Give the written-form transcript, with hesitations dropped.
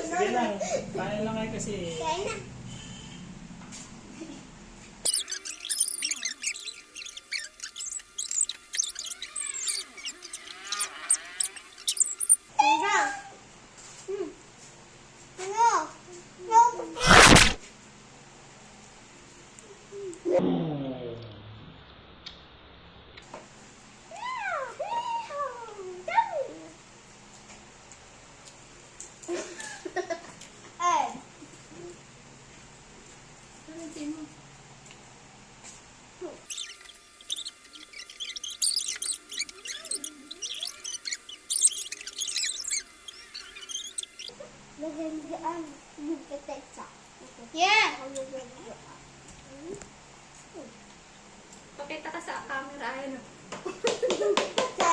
Sige lang. Kaya lang kayo kasi. Kaya na. Nagandaan. Nagkateksa. Yeah! Pakita ka sa camera. Ayan. Sa